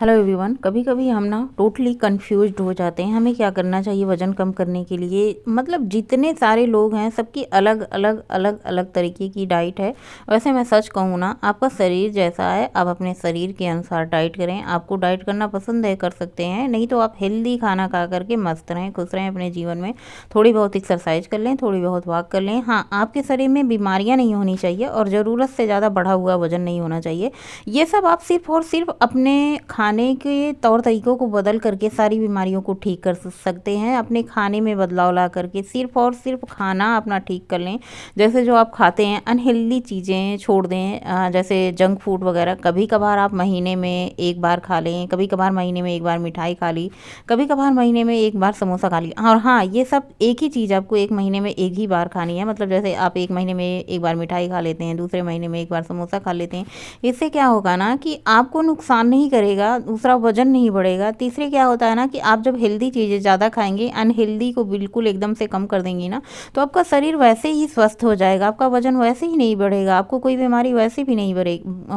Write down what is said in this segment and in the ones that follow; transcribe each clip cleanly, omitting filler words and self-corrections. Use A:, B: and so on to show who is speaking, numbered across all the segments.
A: Hello everyone. कभी कभी हम ना टोटली कंफ्यूज्ड हो जाते हैं, हमें क्या करना चाहिए वज़न कम करने के लिए। मतलब जितने सारे लोग हैं सबकी अलग अलग अलग अलग तरीके की डाइट है। वैसे मैं सच कहूँ ना, आपका शरीर जैसा है आप अपने शरीर के अनुसार डाइट करें। आपको डाइट करना पसंद है कर सकते हैं, नहीं तो आप हेल्दी खाना खा करके मस्त रहें, खुश रहें अपने जीवन में। थोड़ी बहुत एक्सरसाइज कर लें, थोड़ी बहुत वॉक कर लें। हाँ, आपके शरीर में बीमारियाँ नहीं होनी चाहिए और ज़रूरत से ज़्यादा बढ़ा हुआ वज़न नहीं होना चाहिए। ये सब आप सिर्फ और सिर्फ अपने खाने के तौर तरीक़ों को बदल करके सारी बीमारियों को ठीक कर सकते हैं। अपने खाने में बदलाव ला करके सिर्फ और सिर्फ खाना अपना ठीक कर लें। जैसे जो आप खाते हैं अनहेल्दी चीज़ें छोड़ दें, जैसे जंक फूड वगैरह। कभी कभार आप महीने में एक बार खा लें, कभी कभार महीने में एक बार मिठाई खा ली, कभी कभार महीने में एक बार समोसा खा लिया। और हाँ, ये सब एक ही चीज़ आपको एक महीने में एक ही बार खानी है। मतलब जैसे आप एक महीने में एक बार मिठाई खा लेते हैं, दूसरे महीने में एक बार समोसा खा लेते हैं। इससे क्या होगा ना कि आपको नुकसान नहीं करेगा, दूसरा वजन नहीं बढ़ेगा। तीसरे क्या होता है ना कि आप जब हेल्दी चीज़ें ज़्यादा खाएंगे, अनहेल्दी को बिल्कुल एकदम से कम कर देंगी ना, तो आपका शरीर वैसे ही स्वस्थ हो जाएगा, आपका वजन वैसे ही नहीं बढ़ेगा, आपको कोई बीमारी वैसे भी नहीं बढ़े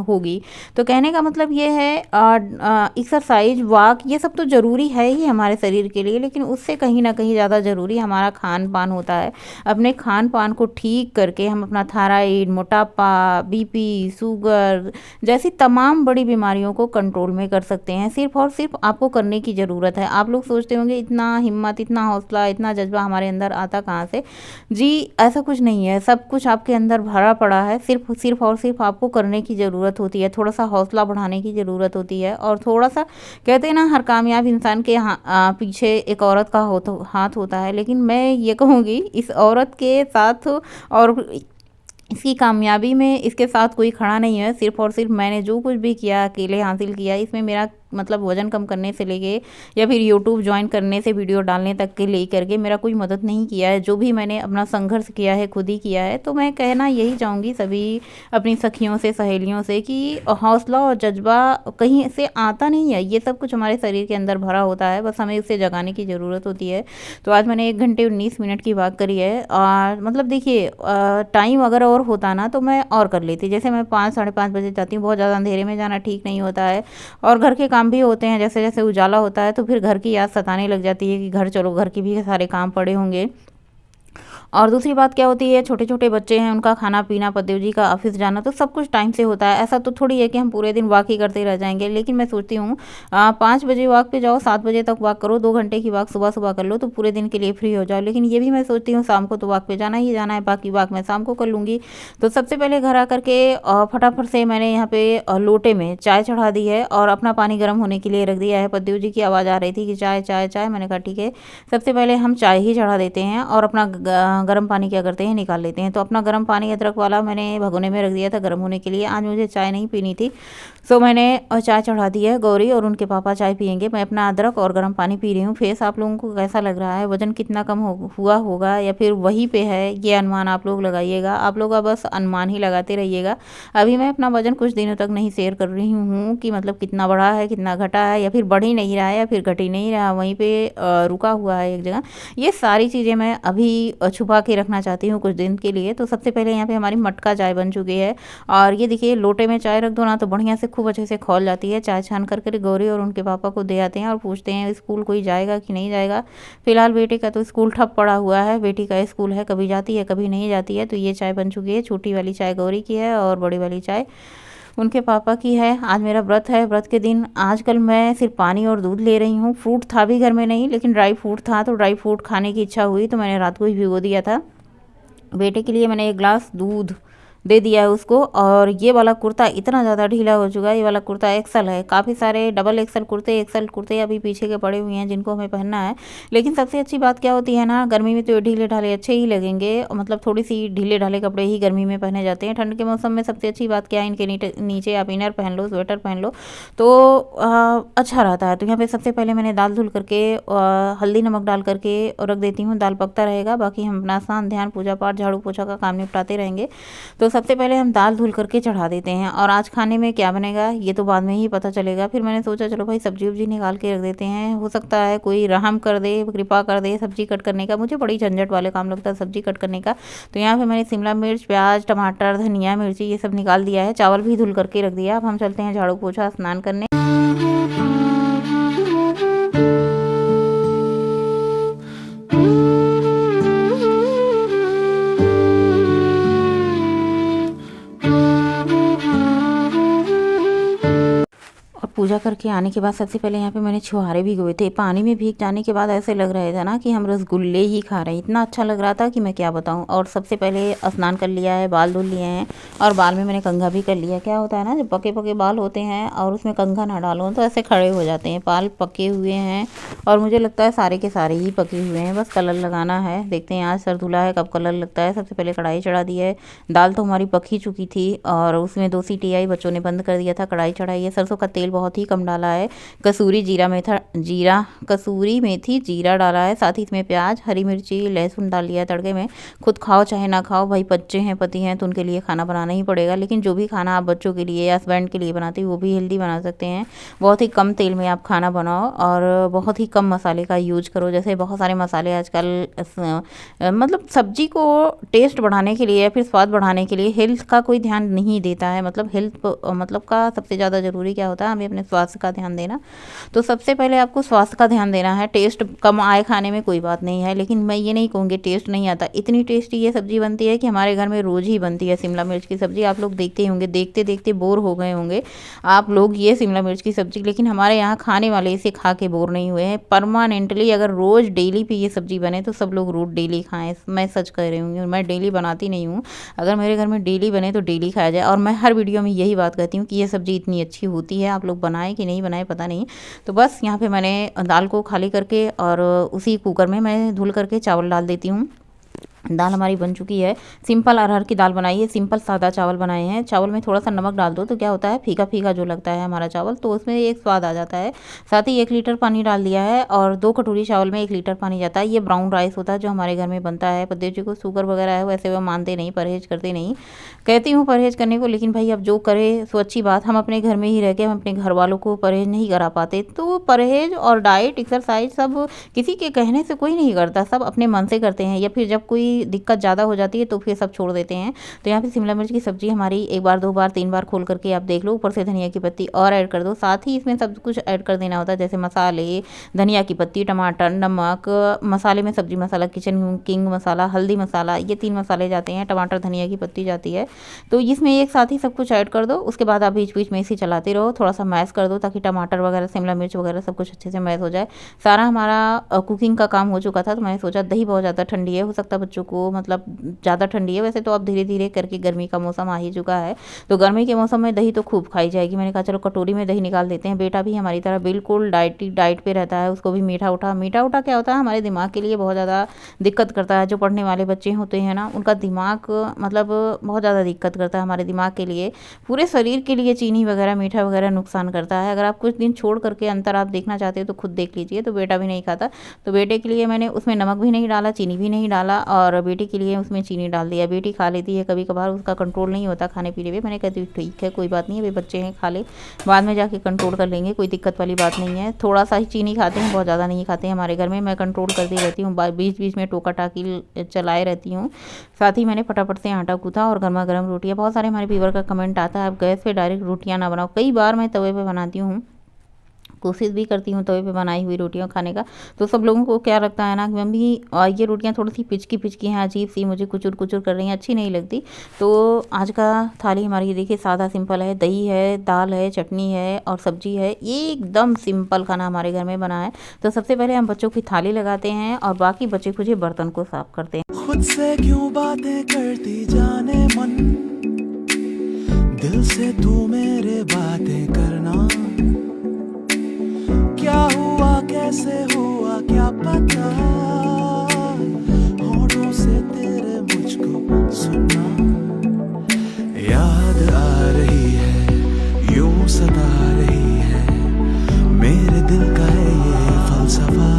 A: होगी। तो कहने का मतलब ये है एक्सरसाइज वॉक ये सब तो ज़रूरी है ही हमारे शरीर के लिए, लेकिन उससे कहीं ना कहीं ज़्यादा ज़रूरी हमारा खान पान होता है। अपने खान पान को ठीक करके हम अपना थायराइड, मोटापा, बीपी, शुगर जैसी तमाम बड़ी बीमारियों को कंट्रोल में कर सकते हैं। सिर्फ और सिर्फ आपको करने की ज़रूरत है। आप लोग सोचते होंगे इतना हिम्मत, इतना हौसला, इतना जज्बा हमारे अंदर आता कहाँ से। जी ऐसा कुछ नहीं है, सब कुछ आपके अंदर भरा पड़ा है। सिर्फ और सिर्फ आपको करने की ज़रूरत होती है, थोड़ा सा हौसला बढ़ाने की ज़रूरत होती है। और थोड़ा सा कहते हैं ना, हर कामयाब इंसान के पीछे एक औरत का हाथ होता है। लेकिन मैं ये कहूँगी इस औरत के साथ और इसकी कामयाबी में इसके साथ कोई खड़ा नहीं है। सिर्फ और सिर्फ मैंने जो कुछ भी किया अकेले हासिल किया। इसमें मेरा मतलब वज़न कम करने से लेके या फिर यूट्यूब ज्वाइन करने से वीडियो डालने तक के लेकर के मेरा कोई मदद नहीं किया है। जो भी मैंने अपना संघर्ष किया है खुद ही किया है। तो मैं कहना यही चाहूँगी सभी अपनी सखियों से, सहेलियों से कि हौसला और जज्बा कहीं से आता नहीं है, ये सब कुछ हमारे शरीर के अंदर भरा होता है, बस हमें उसे जगाने की ज़रूरत होती है। तो आज मैंने 1 घंटे 19 मिनट की बात करी है। और मतलब देखिए, टाइम अगर और होता ना तो मैं और कर लेती। जैसे मैं 5 साढ़े 5 बजे जाती हूँ, बहुत ज़्यादा अंधेरे में जाना ठीक नहीं होता है। और घर के काम भी होते हैं, जैसे जैसे उजाला होता है तो फिर घर की याद सताने लग जाती है कि घर चलो, घर के भी सारे काम पड़े होंगे। और दूसरी बात क्या होती है, छोटे छोटे बच्चे हैं, उनका खाना पीना, पतिदेव जी का ऑफिस जाना, तो सब कुछ टाइम से होता है। ऐसा तो थोड़ी है कि हम पूरे दिन वॉक ही करते रह जाएंगे। लेकिन मैं सोचती हूँ 5 बजे वॉक पे जाओ, 7 बजे तक वॉक करो, 2 घंटे की वॉक सुबह सुबह कर लो तो पूरे दिन के लिए फ्री हो जाओ। लेकिन ये भी मैं सोचती हूँ शाम को तो वॉक पे जाना ही जाना है, बाकी वॉक मैं शाम को कर लूँगी। तो सबसे पहले घर आकर के फटाफट से मैंने यहाँ पे लोटे में चाय चढ़ा दी है और अपना पानी गर्म होने के लिए रख दिया है। पतिदेव जी की आवाज़ आ रही थी कि चाय चाय चाय। मैंने कहा ठीक है, सबसे पहले हम चाय ही चढ़ा देते हैं और अपना गर्म पानी क्या करते हैं निकाल लेते हैं। तो अपना गर्म पानी अदरक वाला मैंने भगोने में रख दिया था गर्म होने के लिए। आज मुझे चाय नहीं पीनी थी, सो मैंने चाय चढ़ा दी है। गौरी और उनके पापा चाय पियेंगे, मैं अपना अदरक और गर्म पानी पी रही हूँ। फेस आप लोगों को कैसा लग रहा है, वजन कितना कम हुआ होगा या फिर वहीं पे है, ये अनुमान आप लोग लगाइएगा। आप लोग बस अनुमान ही लगाते रहिएगा। अभी मैं अपना वजन कुछ दिनों तक नहीं शेयर कर रही हूँ कि मतलब कितना बढ़ा है, कितना घटा है, या फिर बढ़ ही नहीं रहा है या फिर घट ही नहीं रहा, वहीं पे रुका हुआ है एक जगह। ये सारी चीज़ें मैं अभी छुपा के रखना चाहती हूँ कुछ दिन के लिए। तो सबसे पहले यहाँ पे हमारी मटका चाय बन चुकी है और ये देखिए, लोटे में चाय रख दो ना तो बढ़िया से खूब अच्छे से खौल जाती है। चाय छान करके गौरी और उनके पापा को दे आते हैं और पूछते हैं स्कूल कोई जाएगा कि नहीं जाएगा। फिलहाल बेटे का तो स्कूल ठप पड़ा हुआ है, बेटी का स्कूल है, कभी जाती है कभी नहीं जाती है। तो ये चाय बन चुकी है, छोटी वाली चाय गौरी की है और बड़ी वाली चाय उनके पापा की है। आज मेरा व्रत है, व्रत के दिन आजकल मैं सिर्फ पानी और दूध ले रही हूँ। फ्रूट था भी घर में नहीं, लेकिन ड्राई फ्रूट था तो ड्राई फ्रूट खाने की इच्छा हुई तो मैंने रात को ही भिगो दिया था। बेटे के लिए मैंने 1 गिलास दूध दे दिया है उसको। और ये वाला कुर्ता इतना ज़्यादा ढीला हो चुका है, ये वाला कुर्ता एक्सल है। काफ़ी सारे डबल एक्सल कुर्ते अभी पीछे के पड़े हुए हैं जिनको हमें पहनना है। लेकिन सबसे अच्छी बात क्या होती है ना, गर्मी में तो ढीले ढाले अच्छे ही लगेंगे, मतलब थोड़ी सी ढीले ढाले कपड़े ही गर्मी में पहने जाते हैं। ठंड के मौसम में सबसे अच्छी बात क्या है, इनके नीचे आप इनर पहन लो, स्वेटर पहन लो तो अच्छा रहता है। तो यहाँ पे सबसे पहले मैंने दाल धुल करके हल्दी नमक डाल करके रख देती हूँ, दाल पकता रहेगा, बाकी हम अपना स्नान ध्यान पूजा पाठ झाड़ू पोछा का काम निपटाते रहेंगे। तो सबसे पहले हम दाल धुल करके चढ़ा देते हैं। और आज खाने में क्या बनेगा ये तो बाद में ही पता चलेगा। फिर मैंने सोचा चलो भाई सब्जी वब्जी निकाल के रख देते हैं, हो सकता है कोई रहम कर दे, कृपा कर दे सब्जी कट करने का। मुझे बड़ी झंझट वाले काम लगता है सब्जी कट करने का। तो यहाँ पे मैंने शिमला मिर्च, प्याज, टमाटर, धनिया, मिर्ची ये सब निकाल दिया है, चावल भी धुल करके रख दिया। अब हम चलते हैं झाड़ू पोछा स्नान करने। पूजा करके आने के बाद सबसे पहले यहाँ पे मैंने छुहारे भिगोए थे। पानी में भीग जाने के बाद ऐसे लग रहा था ना कि हम रसगुल्ले ही खा रहे हैं, इतना अच्छा लग रहा था कि मैं क्या बताऊँ। और सबसे पहले स्नान कर लिया है, बाल धुल लिए हैं और बाल में मैंने कंघा भी कर लिया। क्या होता है ना, जब पके पके बाल होते हैं और उसमें कंघा ना डालो तो ऐसे खड़े हो जाते हैं। बाल पके हुए हैं और मुझे लगता है सारे के सारे ही पके हुए हैं, बस कलर लगाना है। देखते हैं आज सर धुला है कब कलर लगता है। सबसे पहले कढ़ाई चढ़ा दी है। दाल तो हमारी पक ही चुकी थी और उसमें 2 सीटी आई, बच्चों ने बंद कर दिया था। कढ़ाई चढ़ाई है, सरसों का तेल बहुत ही कम डाला है। कसूरी मेथी जीरा डाला है, साथ ही इसमें प्याज हरी मिर्ची लहसुन डाल लिया है तड़के में। खुद खाओ चाहे ना खाओ, भाई बच्चे हैं पति हैं तो उनके लिए खाना बनाना ही पड़ेगा। लेकिन जो भी खाना आप बच्चों के लिए या हस्बैंड के लिए बनाते हो वो भी हेल्दी बना सकते हैं। बहुत ही कम तेल में आप खाना बनाओ और बहुत ही कम मसाले का यूज करो। जैसे बहुत सारे मसाले आजकल मतलब सब्जी को टेस्ट बढ़ाने के लिए या फिर स्वाद बढ़ाने के लिए हेल्थ का कोई ध्यान नहीं देता है। मतलब हेल्थ मतलब का सबसे ज़्यादा ज़रूरी क्या होता है, हमें अपने स्वास्थ्य का ध्यान देना। तो सबसे पहले आपको स्वास्थ्य का ध्यान देना है। टेस्ट कम आए खाने में कोई बात नहीं है, लेकिन मैं ये नहीं कहूँगी टेस्ट नहीं आता। इतनी टेस्टी ये सब्ज़ी बनती है कि हमारे घर में रोज़ ही बनती है शिमला मिर्च की सब्ज़ी। आप लोग देखते ही होंगे, देखते देखते बोर हो गए होंगे आप लोग ये शिमला मिर्च की सब्ज़ी, लेकिन हमारे यहाँ खाने वाले इसे खा के बोर नहीं हुए हैं। परमानेंटली अगर रोज़ डेली पे ये सब्ज़ी बने तो सब लोग रोज़ डेली खाएं। मैं सच कह रही हूँ, मैं डेली बनाती नहीं हूँ। अगर मेरे घर में डेली बने तो डेली खाया जाए। और मैं हर वीडियो में यही बात कहती हूँ कि ये सब्ज़ी इतनी अच्छी होती है, आप लोग बनाए कि नहीं बनाए पता नहीं। तो बस यहाँ पे मैंने दाल को खाली करके और उसी कुकर में मैं धुल करके चावल डाल देती हूँ। दाल हमारी बन चुकी है। सिंपल अरहर की दाल बनाई है, सिंपल सादा चावल बनाए हैं। चावल में थोड़ा सा नमक डाल दो तो क्या होता है, फीका फीका जो लगता है हमारा चावल, तो उसमें एक स्वाद आ जाता है। साथ ही 1 लीटर पानी डाल दिया है और 2 कटोरी चावल में 1 लीटर पानी जाता है। ये ब्राउन राइस होता है जो हमारे घर में बनता है। पतिदेव जी को शुगर वगैरह है, वैसे वो मानते नहीं, परहेज करते नहीं। कहती हूँ परहेज करने को, लेकिन भाई अब जो करे सो अच्छी बात। हम अपने घर में ही रह के हम अपने घर वालों को परहेज नहीं करा पाते। तो परहेज और डाइट एक्सरसाइज सब किसी के कहने से कोई नहीं करता, सब अपने मन से करते हैं। या फिर जब कोई दिक्कत ज़्यादा हो जाती है तो फिर सब छोड़ देते हैं। तो यहाँ पे शिमला मिर्च की सब्ज़ी हमारी 1 बार 2 बार 3 बार खोल करके आप देख लो। ऊपर से धनिया की पत्ती और ऐड कर दो। साथ ही इसमें सब कुछ ऐड कर देना होता है, जैसे मसाले, धनिया की पत्ती, टमाटर, नमक। मसाले में सब्जी मसाला, किचन किंग मसाला, हल्दी मसाला, ये 3 मसाले जाते हैं। टमाटर धनिया की पत्ती जाती है। तो इसमें एक साथ ही सब कुछ ऐड कर दो। उसके बाद आप बीच बीच में इसे चलाते रहो, थोड़ा सा मैश कर दो ताकि टमाटर वगैरह शिमला मिर्च वगैरह सब कुछ अच्छे से मैश हो जाए। सारा हमारा कुकिंग का काम हो चुका था। तो मैंने सोचा दही बहुत ज़्यादा ठंडी है, हो सकता है बच्चों को मतलब ज़्यादा ठंडी है। वैसे तो अब धीरे धीरे करके गर्मी का मौसम आ ही चुका है, तो गर्मी के मौसम में दही तो खूब खाई जाएगी। मैंने कहा चलो कटोरी में दही निकाल देते हैं। बेटा भी हमारी तरह बिल्कुल डाइट पे रहता है, उसको भी मीठा उठा क्या होता है हमारे दिमाग के लिए बहुत ज़्यादा दिक्कत करता है। जो पढ़ने वाले बच्चे होते हैं ना, उनका दिमाग मतलब बहुत ज़्यादा दिक्कत करता है हमारे दिमाग के लिए, पूरे शरीर के लिए चीनी वगैरह मीठा वगैरह नुकसान करता है। अगर आप कुछ दिन छोड़ करके अंतर आप देखना चाहते हो तो खुद देख लीजिए। तो बेटा भी नहीं खाता, तो बेटे के लिए मैंने उसमें नमक भी नहीं डाला, चीनी भी नहीं डाला, और बेटी के लिए उसमें चीनी डाल दिया। बेटी खा लेती है कभी कभार, उसका कंट्रोल नहीं होता खाने पीने में। मैंने कहती ठीक है कोई बात नहीं है, वे बच्चे हैं खा ले, बाद में जाके कंट्रोल कर लेंगे, कोई दिक्कत वाली बात नहीं है। थोड़ा सा ही चीनी खाते हैं, बहुत ज़्यादा नहीं खाते हैं हमारे घर में। मैं कंट्रोल करती रहती हूँ, बीच बीच में टोका टाकी चलाए रहती हूँ। साथ ही मैंने फटाफट से आटा गूँथा और गर्मा गर्म रोटियाँ। बहुत सारे हमारे व्यूअर का कमेंट आता है आप गैस पे डायरेक्ट रोटियाँ ना बनाओ। कई बार मैं तवे पे बनाती हूँ, कोशिश भी करती हूँ तवे पे बनाई हुई रोटियां खाने का। तो सब लोगों को क्या लगता है ना कि मम्मी ये रोटियां थोड़ी सी पिचकी पिचकी हैं, अजीब सी, मुझे कुचुर कुचुर कर रही हैं, अच्छी नहीं लगती। तो आज का थाली हमारी देखिए सादा सिंपल है। दही है, दाल है, चटनी है और सब्जी है। एकदम सिंपल खाना हमारे घर में बना है। तो सबसे पहले हम बच्चों की थाली लगाते हैं और बाकी बचे खुचे बर्तन को साफ करते हैं।
B: खुद से क्यों बातें करती जाने मन, दिल से तू मेरे बातें करना। क्या हुआ कैसे हुआ क्या पता, होठों से तेरे मुझको सुनना। याद आ रही है, यूं सता रही है, मेरे दिल का है ये फलसफा।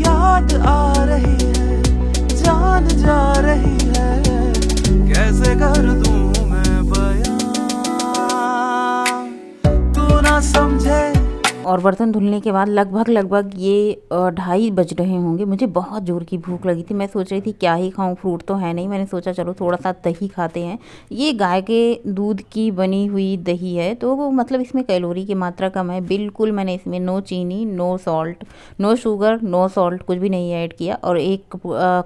B: याद आ रही है, जान जा रही है, कैसे कर दूं मैं बयां। तू ना समझे
A: और बर्तन धुलने के बाद लगभग ये 2:30 बज रहे होंगे। मुझे बहुत ज़ोर की भूख लगी थी। मैं सोच रही थी क्या ही खाऊं, फ्रूट तो है नहीं। मैंने सोचा चलो थोड़ा सा दही खाते हैं। ये गाय के दूध की बनी हुई दही है, तो वो मतलब इसमें कैलोरी की मात्रा कम है बिल्कुल। मैंने इसमें नो चीनी, no salt, no sugar, no salt, कुछ भी नहीं ऐड किया। और एक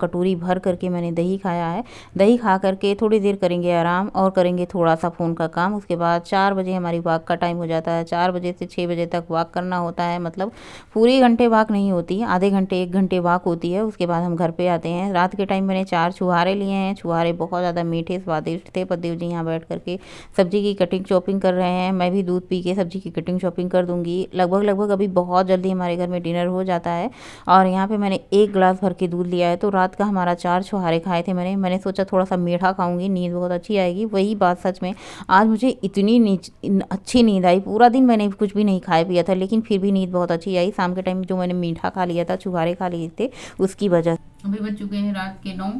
A: कटोरी भर करके मैंने दही खाया है। दही खा करके थोड़ी देर करेंगे आराम और करेंगे थोड़ा सा फ़ोन का काम। उसके बाद 4 बजे हमारी वॉक का टाइम हो जाता है। 4 बजे से 6 बजे तक वॉक करना होता है। मतलब पूरी घंटे वॉक नहीं होती, आधे घंटे 1 घंटे वॉक होती है। उसके बाद हम घर पे आते हैं। रात के टाइम मैंने 4 छुहारे लिए हैं। छुहारे बहुत ज़्यादा मीठे स्वादिष्ट थे। पतिदेव जी यहाँ बैठ करके सब्जी की कटिंग चॉपिंग कर रहे हैं। मैं भी दूध पी के सब्जी की कटिंग चॉपिंग कर दूंगी। लगभग अभी बहुत जल्दी हमारे घर में डिनर हो जाता है। और यहाँ पे मैंने 1 गिलास भर के दूध लिया है। तो रात का हमारा 4 छुहारे खाए थे मैंने सोचा थोड़ा सा मीठा खाऊंगी, नींद बहुत अच्छी आएगी। वही बात सच में आज मुझे इतनी अच्छी नींद आई। पूरा दिन मैंने कुछ भी नहीं खाया पिया था, लेकिन फिर भी नींद बहुत अच्छी आई। शाम के टाइम जो मैंने मीठा खा लिया था, छुहारे खा लिए थे, उसकी वजह। अभी बज चुके हैं रात के 9।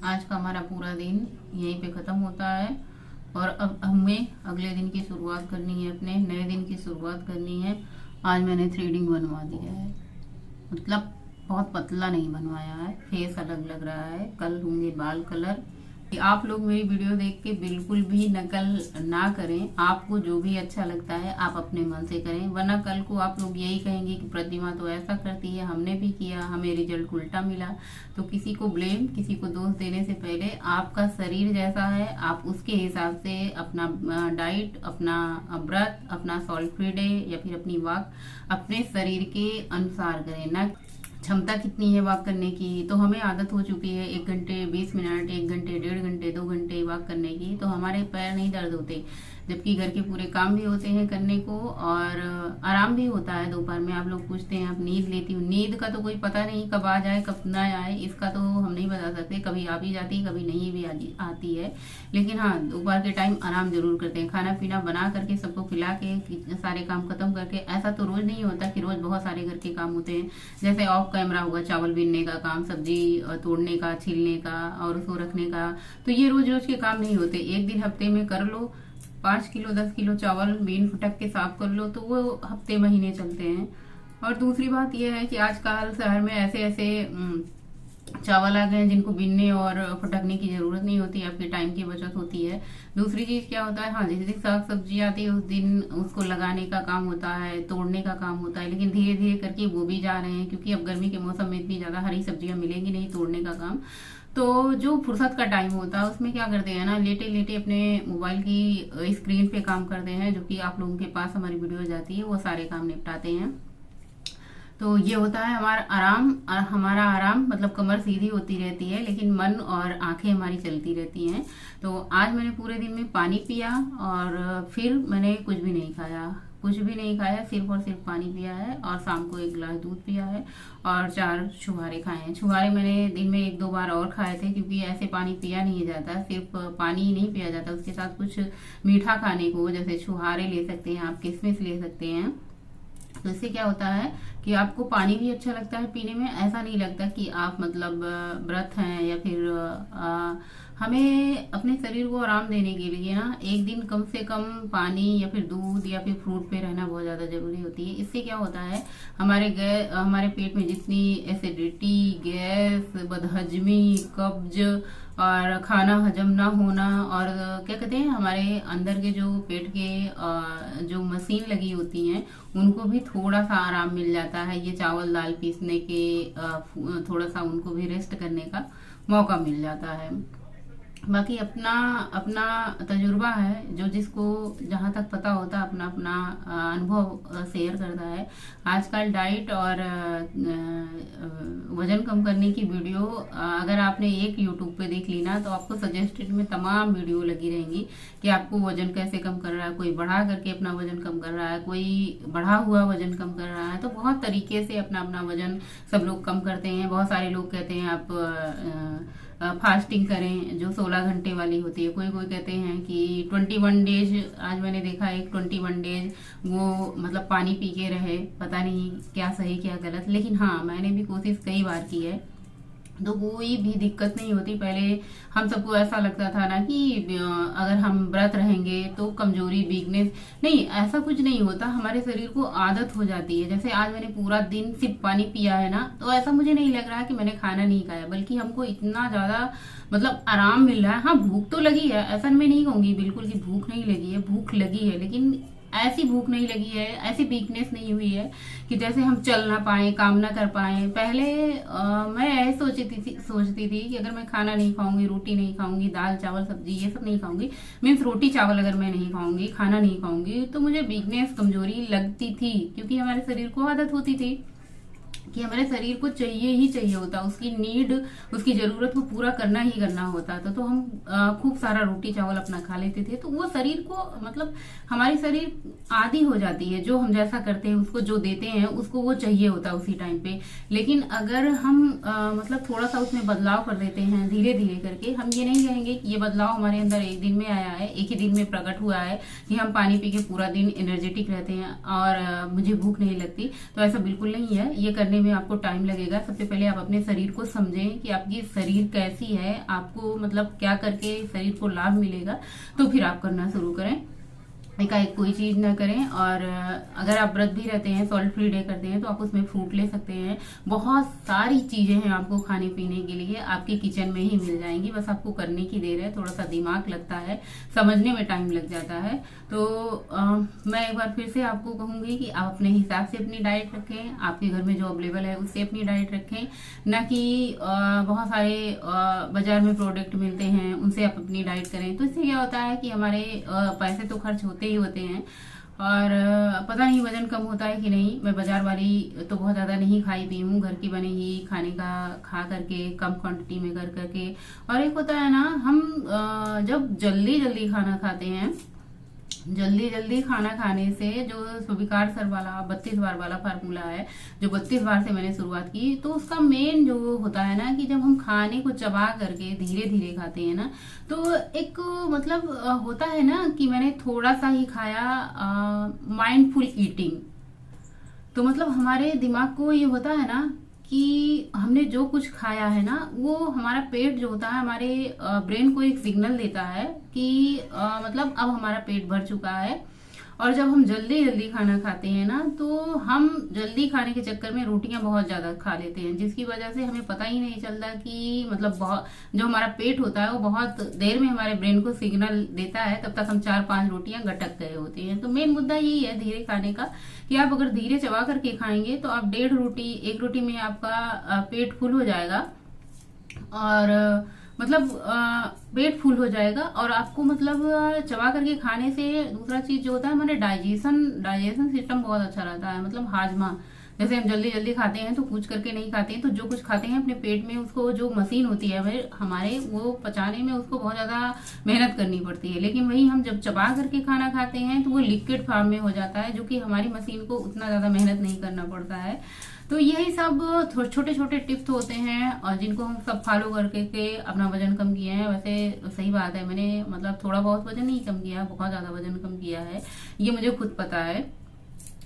A: आज का हमारा पूरा दिन यहीं पे ख़त्म होता है और अब हमें अगले दिन की शुरुआत करनी है, अपने नए दिन की शुरुआत करनी है। आज मैंने थ्रेडिंग बनवा दिया है, मतलब बहुत पतला नहीं बनवाया है, फेस अलग लग रहा है। कल होंगे बाल कलर। आप लोग मेरी वीडियो देख के बिल्कुल भी नकल ना करें। आपको जो भी अच्छा लगता है आप अपने मन से करें, वरना कल को आप लोग यही कहेंगे कि प्रतिमा तो ऐसा करती है, हमने भी किया, हमें रिजल्ट उल्टा मिला। तो किसी को ब्लेम, किसी को दोष देने से पहले आपका शरीर जैसा है आप उसके हिसाब से अपना डाइट, अपना व्रत, अपना सॉल्ट फ्री डे या फिर अपनी वॉक अपने शरीर के अनुसार करें। ना क्षमता कितनी है वॉक करने की, तो हमें आदत हो चुकी है 1 घंटे 20 मिनट, 1 घंटे 1.5 घंटे 2 घंटे वॉक करने की, तो हमारे पैर नहीं दर्द होते। जबकि घर के पूरे काम भी होते हैं करने को और आराम भी होता है। दोपहर में आप लोग पूछते हैं आप नींद लेती हूँ, नींद का तो कोई पता नहीं कब आ जाए कब ना आए, इसका तो हम नहीं बता सकते। कभी आ भी जाती है, कभी नहीं भी आती है। लेकिन हाँ, दोपहर के टाइम आराम जरूर करते हैं। खाना पीना बना करके सबको खिला के सारे काम खत्म करके। ऐसा तो रोज नहीं होता कि रोज बहुत सारे घर के काम होते हैं। जैसे ऑफ कैमरा हुआ चावल बीनने का काम, सब्जी तोड़ने का, छीलने का और उसको रखने का, तो ये रोज रोज के काम नहीं होते। एक दिन हफ्ते में कर लो, 5 किलो 10 किलो चावल बीन फटक के साफ कर लो, तो वो हफ्ते महीने चलते हैं। और दूसरी बात यह है कि आजकल शहर में ऐसे ऐसे चावल आ गए हैं जिनको बीनने और फटकने की जरूरत नहीं होती, आपके टाइम की बचत होती है। दूसरी चीज क्या होता है, हाँ जिस दिन साग सब्जी आती है उस दिन उसको लगाने का काम होता है, तोड़ने का काम होता है। लेकिन धीरे धीरे करके वो भी जा रहे हैं, क्योंकि अब गर्मी के मौसम में इतनी ज्यादा हरी सब्जियां मिलेंगी नहीं तोड़ने का काम। तो जो फुर्सत का टाइम होता है उसमें क्या करते हैं ना, लेटे लेटे अपने मोबाइल की स्क्रीन पे काम करते हैं, जो कि आप लोगों के पास हमारी वीडियो जाती है, वो सारे काम निपटाते हैं। तो ये होता है हमारा आराम, मतलब कमर सीधी होती रहती है, लेकिन मन और आंखें हमारी चलती रहती हैं। तो आज मैंने पूरे दिन में पानी पिया और फिर मैंने कुछ भी नहीं खाया, सिर्फ और सिर्फ पानी पिया है। और शाम को 1 गिलास दूध पिया है और 4 छुहारे खाए हैं। छुहारे मैंने दिन में 1-2 बार और खाए थे, क्योंकि ऐसे पानी पिया नहीं जाता, सिर्फ पानी ही नहीं पिया जाता, उसके साथ कुछ मीठा खाने को, जैसे छुहारे ले सकते हैं आप, किशमिश ले सकते हैं। तो इससे क्या होता है कि आपको पानी भी अच्छा लगता है पीने में, ऐसा नहीं लगता कि आप मतलब व्रत हैं या फिर हमें अपने शरीर को आराम देने के लिए ना एक दिन कम से कम पानी या फिर दूध या फिर फ्रूट पे रहना बहुत ज्यादा जरूरी होती है। इससे क्या होता है, हमारे पेट में जितनी एसिडिटी, गैस, बदहजमी, कब्ज और खाना हजम ना होना और क्या कहते हैं, हमारे अंदर के जो पेट के जो मशीन लगी होती हैं उनको भी थोड़ा सा आराम मिल जाता है। ये चावल दाल पीसने के थोड़ा सा उनको भी रेस्ट करने का मौका मिल जाता है। बाकी अपना अपना तजुर्बा है, जो जिसको जहाँ तक पता होता है अपना अपना अनुभव शेयर करता है। आजकल डाइट और वजन कम करने की वीडियो अगर आपने एक यूट्यूब पे देख ली ना, तो आपको सजेस्टेड में तमाम वीडियो लगी रहेंगी कि आपको वजन कैसे कम कर रहा है, कोई बढ़ा करके अपना वजन कम कर रहा है, कोई बढ़ा हुआ वजन कम कर रहा है। तो बहुत तरीके से अपना अपना वजन सब लोग कम करते हैं। बहुत सारे लोग कहते हैं आप फास्टिंग करें, जो 16 घंटे वाली होती है। कोई कोई कहते हैं कि 21 डेज, आज मैंने देखा एक 21 डेज वो मतलब पानी पी के रहे। पता नहीं क्या सही क्या गलत, लेकिन हाँ मैंने भी कोशिश कई बार की है
C: तो कोई भी दिक्कत नहीं होती। पहले हम सबको ऐसा लगता था ना कि अगर हम व्रत रहेंगे तो कमजोरी, वीकनेस, नहीं, ऐसा कुछ नहीं होता। हमारे शरीर को आदत हो जाती है। जैसे आज मैंने पूरा दिन सिर्फ पानी पिया है ना, तो ऐसा मुझे नहीं लग रहा है कि मैंने खाना नहीं खाया, बल्कि हमको इतना ज्यादा मतलब आराम मिल रहा है। हाँ, भूख तो लगी है, ऐसा मैं नहीं कहूंगी बिल्कुल कि भूख नहीं लगी है, भूख लगी है, लेकिन ऐसी भूख नहीं लगी है, ऐसी वीकनेस नहीं हुई है कि जैसे हम चल ना पाए, काम ना कर पाए। पहले मैं ऐसे सोचती थी कि अगर मैं खाना नहीं खाऊंगी, रोटी नहीं खाऊंगी, दाल चावल सब्जी ये सब नहीं खाऊंगी, मीन्स रोटी चावल अगर मैं नहीं खाऊंगी, खाना नहीं खाऊंगी, तो मुझे वीकनेस, कमजोरी लगती थी। क्योंकि हमारे शरीर को आदत होती थी कि हमारे शरीर को चाहिए ही चाहिए होता, उसकी नीड, उसकी जरूरत को पूरा करना ही करना होता था। तो हम खूब सारा रोटी चावल अपना खा लेते थे। तो वो शरीर को मतलब हमारी शरीर आदी हो जाती है, जो हम जैसा करते हैं उसको जो देते हैं उसको वो चाहिए होता है उसी टाइम पे। लेकिन अगर हम मतलब थोड़ा सा उसमें बदलाव कर देते हैं धीरे धीरे करके, हम ये नहीं कहेंगे कि ये बदलाव हमारे अंदर एक दिन में आया है, एक ही दिन में प्रकट हुआ है कि हम पानी पी के पूरा दिन एनर्जेटिक रहते हैं और मुझे भूख नहीं लगती, तो ऐसा बिल्कुल नहीं है। ये करने में आपको टाइम लगेगा। सबसे पहले आप अपने शरीर को समझें कि आपकी शरीर कैसी है, आपको मतलब क्या करके शरीर को लाभ मिलेगा, तो फिर आप करना शुरू करें। एकाएक कोई चीज ना करें। और अगर आप व्रत भी रहते हैं, सॉल्ट फ्री डे करते हैं, तो आप उसमें फ्रूट ले सकते हैं। बहुत सारी चीजें हैं आपको खाने पीने के लिए, आपके किचन में ही मिल जाएंगी, बस आपको करने की देर है। थोड़ा सा दिमाग लगता है, समझने में टाइम लग जाता है। तो मैं एक बार फिर से आपको कहूंगी कि आप अपने हिसाब से अपनी डाइट रखें, आपके घर में जो अवेलेबल है उससे अपनी डाइट रखें, न कि बहुत सारे बाजार में प्रोडक्ट मिलते हैं उनसे आप अपनी डाइट करें। तो इससे क्या होता है कि हमारे पैसे तो खर्च होते ही होते हैं और पता नहीं वजन कम होता है कि नहीं। मैं बाजार वाली तो बहुत ज्यादा नहीं खाई पी हूँ, घर की बनी ही खाने का खा करके, कम क्वांटिटी में कर करके। और एक होता है ना, हम जब जल्दी जल्दी खाना खाते हैं, जल्दी जल्दी खाना खाने से जो स्वीकार सर वाला 32 बार वाला फार्मूला है, जो 32 बार से मैंने शुरुआत की, तो उसका मेन जो होता है ना कि जब हम खाने को चबा करके धीरे धीरे खाते हैं ना, तो एक मतलब होता है ना कि मैंने थोड़ा सा ही खाया, माइंडफुल ईटिंग। तो मतलब हमारे दिमाग को ये होता है ना कि हमने जो कुछ खाया है ना, वो हमारा पेट जो होता है हमारे ब्रेन को एक सिग्नल देता है कि मतलब अब हमारा पेट भर चुका है। और जब हम जल्दी जल्दी खाना खाते हैं ना, तो हम जल्दी खाने के चक्कर में रोटियां बहुत ज्यादा खा लेते हैं, जिसकी वजह से हमें पता ही नहीं चलता कि मतलब बहुत जो हमारा पेट होता है वो बहुत देर में हमारे ब्रेन को सिग्नल देता है, तब तक हम 4-5 रोटियां गटक गए होते हैं। तो मेन मुद्दा यही है धीरे खाने का कि आप अगर धीरे चबा करके खाएंगे तो आप 1.5 रोटी, 1 रोटी में आपका पेट फुल हो जाएगा और मतलब पेट फुल हो जाएगा। और आपको मतलब चबा करके खाने से दूसरा चीज जो होता है, हमारे डाइजेशन सिस्टम बहुत अच्छा रहता है। मतलब हाजमा, जैसे हम जल्दी जल्दी खाते हैं तो पूछ करके नहीं खाते हैं, तो जो कुछ खाते हैं अपने पेट में उसको जो मशीन होती है हमारे वो पचाने में उसको बहुत ज्यादा मेहनत करनी पड़ती है। लेकिन वही हम जब चबा करके खाना खाते हैं तो वो लिक्विड फॉर्म में हो जाता है, जो कि हमारी मशीन को उतना ज्यादा मेहनत नहीं करना पड़ता है। तो यही सब छोटे छोटे टिप्स होते हैं और जिनको हम सब फॉलो करके के अपना वजन कम किए हैं। वैसे सही बात है, मैंने मतलब थोड़ा बहुत वजन नहीं कम किया, बहुत ज्यादा वजन कम किया है, ये मुझे खुद पता है।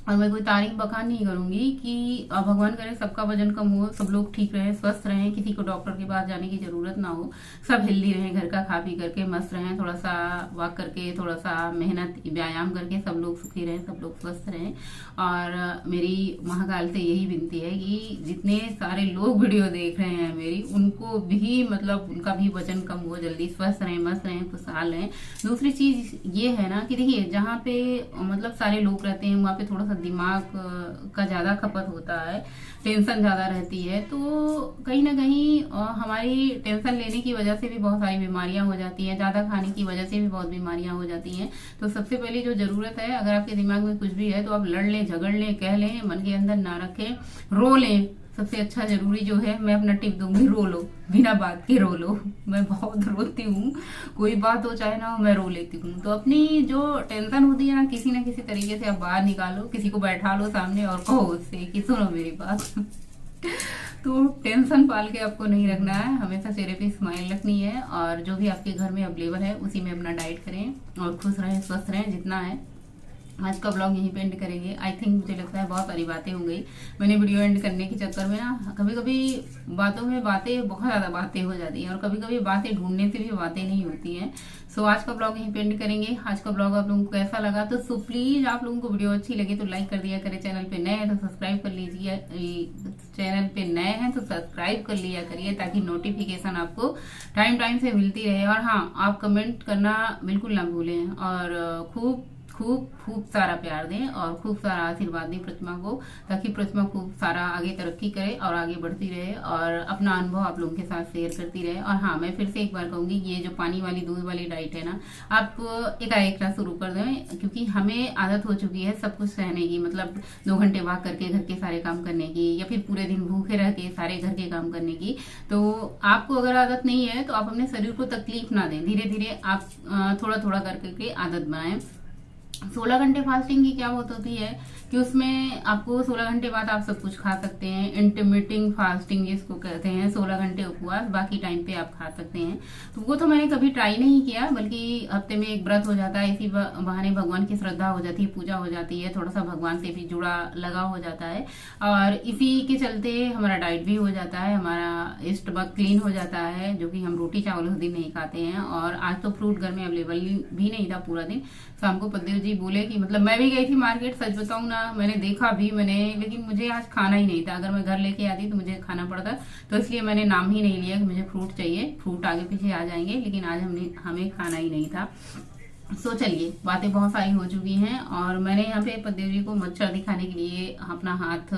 C: और मैं कोई तारीफ बखान नहीं करूंगी कि भगवान करे सबका वजन कम हो, सब लोग ठीक रहे, स्वस्थ रहें, किसी को डॉक्टर के पास जाने की जरूरत ना हो, सब हेल्दी रहें, घर का खा पी करके मस्त रहें, थोड़ा सा वॉक करके, थोड़ा सा मेहनत व्यायाम करके सब लोग सुखी रहें, सब लोग स्वस्थ रहें। और मेरी महाकाल से यही विनती है कि जितने सारे लोग वीडियो देख रहे हैं मेरी, उनको भी मतलब उनका भी वजन कम हो, जल्दी स्वस्थ रहें, मस्त रहें, खुशहाल रहें। दूसरी चीज ये है ना कि देखिए जहाँ पे मतलब सारे लोग रहते हैं वहाँ पे थोड़ा सा दिमाग का ज्यादा खपत होता है, टेंशन ज्यादा रहती है, तो कहीं ना कहीं हमारी टेंशन लेने की वजह से भी बहुत सारी बीमारियां हो जाती हैं, ज्यादा खाने की वजह से भी बहुत बीमारियां हो जाती हैं। तो सबसे पहले जो जरूरत है, अगर आपके दिमाग में कुछ भी है तो आप लड़ लें, झगड़ लें, कह लें, मन के अंदर ना रखें, रो लें। सबसे अच्छा जरूरी जो है, मैं अपना टिप दूंगी, रो लो, बिना बात के रो लो। मैं बहुत रोती हूँ, कोई बात हो चाहे ना हो, मैं रो लेती हूँ। तो अपनी जो टेंशन होती है ना किसी तरीके से आप बाहर निकालो, किसी को बैठा लो सामने और कहो उससे कि सुनो मेरी बात। तो टेंशन पाल के आपको नहीं रखना है, हमेशा चेहरे पे स्माइल रखनी है और जो भी आपके घर में अवेलेबल है उसी में अपना डाइट करें और खुश रहें, स्वस्थ रहें जितना है। आज का ब्लॉग यहीं पे एंड करेंगे। आई थिंक मुझे लगता है बहुत सारी बातें हो गई। मैंने वीडियो एंड करने के चक्कर में ना कभी कभी बातों में बातें, बहुत ज़्यादा बातें हो जाती हैं और कभी कभी बातें ढूंढने से भी बातें नहीं होती हैं। सो आज का ब्लॉग यहीं पे एंड करेंगे। आज का ब्लॉग आप लोगों को कैसा लगा तो सो प्लीज आप लोगों को वीडियो अच्छी लगे तो लाइक कर दिया करें। चैनल पे नए हैं तो सब्सक्राइब कर लीजिए, चैनल पे नए हैं तो सब्सक्राइब कर लिया करिए ताकि नोटिफिकेशन आपको टाइम टाइम से मिलती रहे। और हाँ, आप कमेंट करना बिल्कुल ना भूलें और खूब खूब खूब सारा प्यार दें और खूब सारा आशीर्वाद दें प्रतिमा को, ताकि प्रतिमा खूब सारा आगे तरक्की करे और आगे बढ़ती रहे और अपना अनुभव आप लोगों के साथ शेयर करती रहे। और हाँ, मैं फिर से एक बार कहूंगी, ये जो पानी वाली दूध वाली डाइट है ना, आप एकाएक ना शुरू कर दें, क्योंकि हमें आदत हो चुकी है सब कुछ सहने की, मतलब 2 घंटे वॉक करके घर के सारे काम करने की या फिर पूरे दिन भूखे रह के सारे घर के काम करने की। तो आपको अगर आदत नहीं है तो आप अपने शरीर को तकलीफ ना दें, धीरे धीरे आप थोड़ा थोड़ा करके आदत बनाएं। 16 घंटे फास्टिंग की क्या बात होती है कि उसमें आपको 16 घंटे बाद आप सब कुछ खा सकते हैं। इंटरमिटिंग फास्टिंग जिसको कहते हैं, 16 घंटे उपवास, बाकी टाइम पे आप खा सकते हैं। तो वो तो मैंने कभी ट्राई नहीं किया, बल्कि हफ्ते में एक व्रत हो जाता है, इसी बहाने भगवान की श्रद्धा हो जाती है, पूजा हो जाती है, थोड़ा सा भगवान से भी जुड़ा लगा हो जाता है और इसी के चलते हमारा डाइट भी हो जाता है, हमारा स्टमक क्लीन हो जाता है, जो कि हम रोटी चावल उस दिन नहीं खाते हैं। और आज तो फ्रूट घर में अवेलेबल भी नहीं था पूरा दिन। शाम को पद्देव जी बोले कि मतलब मैं भी गई थी मार्केट, सच बताऊं ना मैंने देखा भी लेकिन मुझे आज खाना ही नहीं था। अगर मैं घर लेके आती तो मुझे खाना पड़ता, तो इसलिए मैंने नाम ही नहीं लिया कि मुझे फ्रूट चाहिए। फ्रूट आगे पीछे आ जाएंगे, लेकिन आज हमें खाना ही नहीं था। सो चलिए, बातें बहुत सारी हो चुकी हैं और मैंने यहाँ पे पद्देव जी को मच्छर दिखाने के लिए अपना हाथ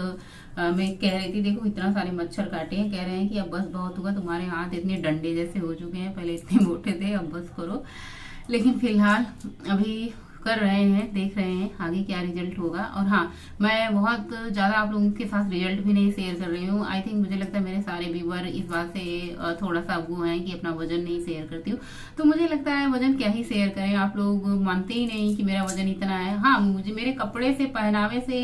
C: में कह रही थी, देखो इतना सारे मच्छर काटे हैं। कह रहे हैं कि अब बस बहुत होगा, तुम्हारे हाथ इतने डंडे जैसे हो चुके हैं, पहले इतने मोटे थे, अब बस करो। लेकिन फिलहाल अभी कर रहे हैं, देख रहे हैं आगे क्या रिजल्ट होगा। और हाँ, मैं बहुत ज़्यादा आप लोगों के साथ रिजल्ट भी नहीं शेयर कर रही हूँ। आई थिंक मुझे लगता है मेरे सारे व्यूवर इस बात से थोड़ा सा वो हैं कि अपना वजन नहीं शेयर करती हूँ। तो मुझे लगता है वजन क्या ही शेयर करें, आप लोग मानते ही नहीं कि मेरा वजन इतना है। हाँ, मुझे मेरे कपड़े से, पहनावे से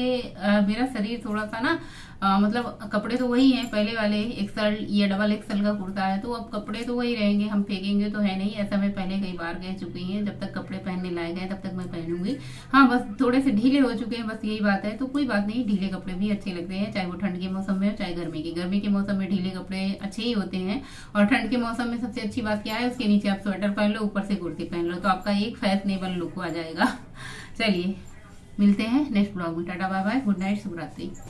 C: मेरा शरीर थोड़ा सा ना मतलब कपड़े तो वही हैं पहले वाले, एक्सल या डबल एक्सल का कुर्ता है, तो अब कपड़े तो वही रहेंगे, हम फेंकेंगे तो है नहीं। ऐसा मैं पहले कई बार कह चुकी हैं, जब तक कपड़े पहनने लायक हैं तब तक मैं पहनूंगी। हाँ, बस थोड़े से ढीले हो चुके हैं, बस यही बात है। तो कोई बात नहीं, ढीले कपड़े भी अच्छे लगते हैं, चाहे वो ठंड के मौसम में हो चाहे गर्मी के मौसम में ढीले कपड़े अच्छे ही होते हैं। और ठंड के मौसम में सबसे अच्छी बात क्या है, उसके नीचे आप स्वेटर पहन लो, ऊपर से कुर्ती पहन लो, तो आपका एक फैशनेबल लुक आ जाएगा। चलिए मिलते हैं नेक्स्ट ब्लॉग में। Tata bye bye, good night, शुभ रात्रि।